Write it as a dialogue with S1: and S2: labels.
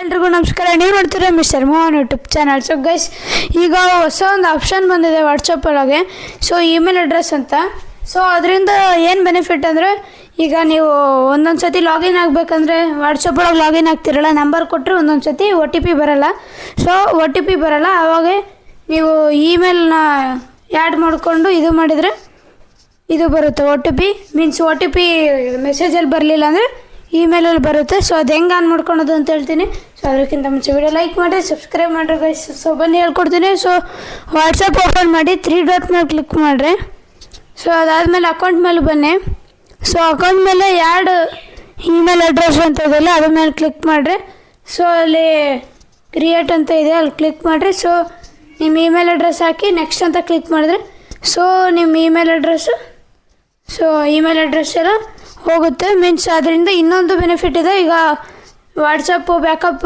S1: ಎಲ್ರಿಗೂ ನಮಸ್ಕಾರ. ನೀವು ನೋಡ್ತೀರಾ mister Mohan YouTube channel. So guys, ಈಗ ಹೊಸ ಒಂದು ಆಪ್ಷನ್ ಬಂದಿದೆ ವಾಟ್ಸಪ್ ಒಳಗೆ. ಸೊ ಇಮೇಲ್ ಅಡ್ರೆಸ್ ಅಂತ. ಸೊ ಅದರಿಂದ ಏನು ಬೆನಿಫಿಟ್ ಅಂದರೆ, ಈಗ ನೀವು ಒಂದೊಂದು ಸತಿ ಲಾಗಿನ್ ಆಗಬೇಕಂದ್ರೆ ವಾಟ್ಸಪ್ ಒಳಗೆ ಲಾಗಿನ್ ಆಗ್ತಿರಲ್ಲ, ನಂಬರ್ ಕೊಟ್ಟರೆ ಒಂದೊಂದು ಸತಿ OTP ಬರೋಲ್ಲ. ಸೊ OTP ಬರೋಲ್ಲ, ಆವಾಗ ನೀವು ಇಮೇಲ್ನ ಆ್ಯಡ್ ಮಾಡಿಕೊಂಡು ಇದು ಮಾಡಿದರೆ ಇದು ಬರುತ್ತೆ. OTP ಮೀನ್ಸ್ OTP ಮೆಸೇಜಲ್ಲಿ ಬರಲಿಲ್ಲ ಅಂದರೆ ಇಮೇಲಲ್ಲಿ ಬರುತ್ತೆ. ಸೊ ಅದು ಹೆಂಗೆ ಆನ್ ಮಾಡ್ಕೊಳೋದು ಅಂತ ಹೇಳ್ತೀನಿ. ಸೊ ಅದಕ್ಕಿಂತ ಮುಂಚೆ ವಿಡಿಯೋ ಲೈಕ್ ಮಾಡಿ, ಸಬ್ಸ್ಕ್ರೈಬ್ ಮಾಡಿರಿ ಗೈಸ್. ಸೊ ಬನ್ನಿ ಹೇಳ್ಕೊಡ್ತೀನಿ. ಸೊ ವಾಟ್ಸಪ್ ಓಪನ್ ಮಾಡಿ 3 ಡಾಟ್ ಮೇಲೆ ಕ್ಲಿಕ್ ಮಾಡಿರಿ. ಸೊ ಅದಾದಮೇಲೆ ಅಕೌಂಟ್ ಮೇಲೆ ಬನ್ನಿ. ಸೊ ಅಕೌಂಟ್ ಮೇಲೆ ಆ್ಯಡ್ ಇಮೇಲ್ ಅಡ್ರೆಸ್ ಅಂತ ಇದೆಯಲ್ಲ, ಅದ್ರ ಮೇಲೆ ಕ್ಲಿಕ್ ಮಾಡಿರಿ. ಸೊ ಅಲ್ಲಿ ಕ್ರಿಯೇಟ್ ಅಂತ ಇದೆ, ಅಲ್ಲಿ ಕ್ಲಿಕ್ ಮಾಡಿರಿ. ಸೊ ನಿಮ್ಮ ಇಮೇಲ್ ಅಡ್ರೆಸ್ ಹಾಕಿ ನೆಕ್ಸ್ಟ್ ಅಂತ ಕ್ಲಿಕ್ ಮಾಡಿದ್ರೆ ಸೊ ನಿಮ್ಮ ಇಮೇಲ್ ಅಡ್ರೆಸ್ಸು ಇಮೇಲ್ ಅಡ್ರೆಸ್ ಎಲ್ಲ ಹೋಗುತ್ತೆ. ಮೀನ್ಸ್ ಅದರಿಂದ ಇನ್ನೊಂದು ಬೆನಿಫಿಟ್ ಇದೆ. ಈಗ ವಾಟ್ಸಪ್ಪು ಬ್ಯಾಕಪ್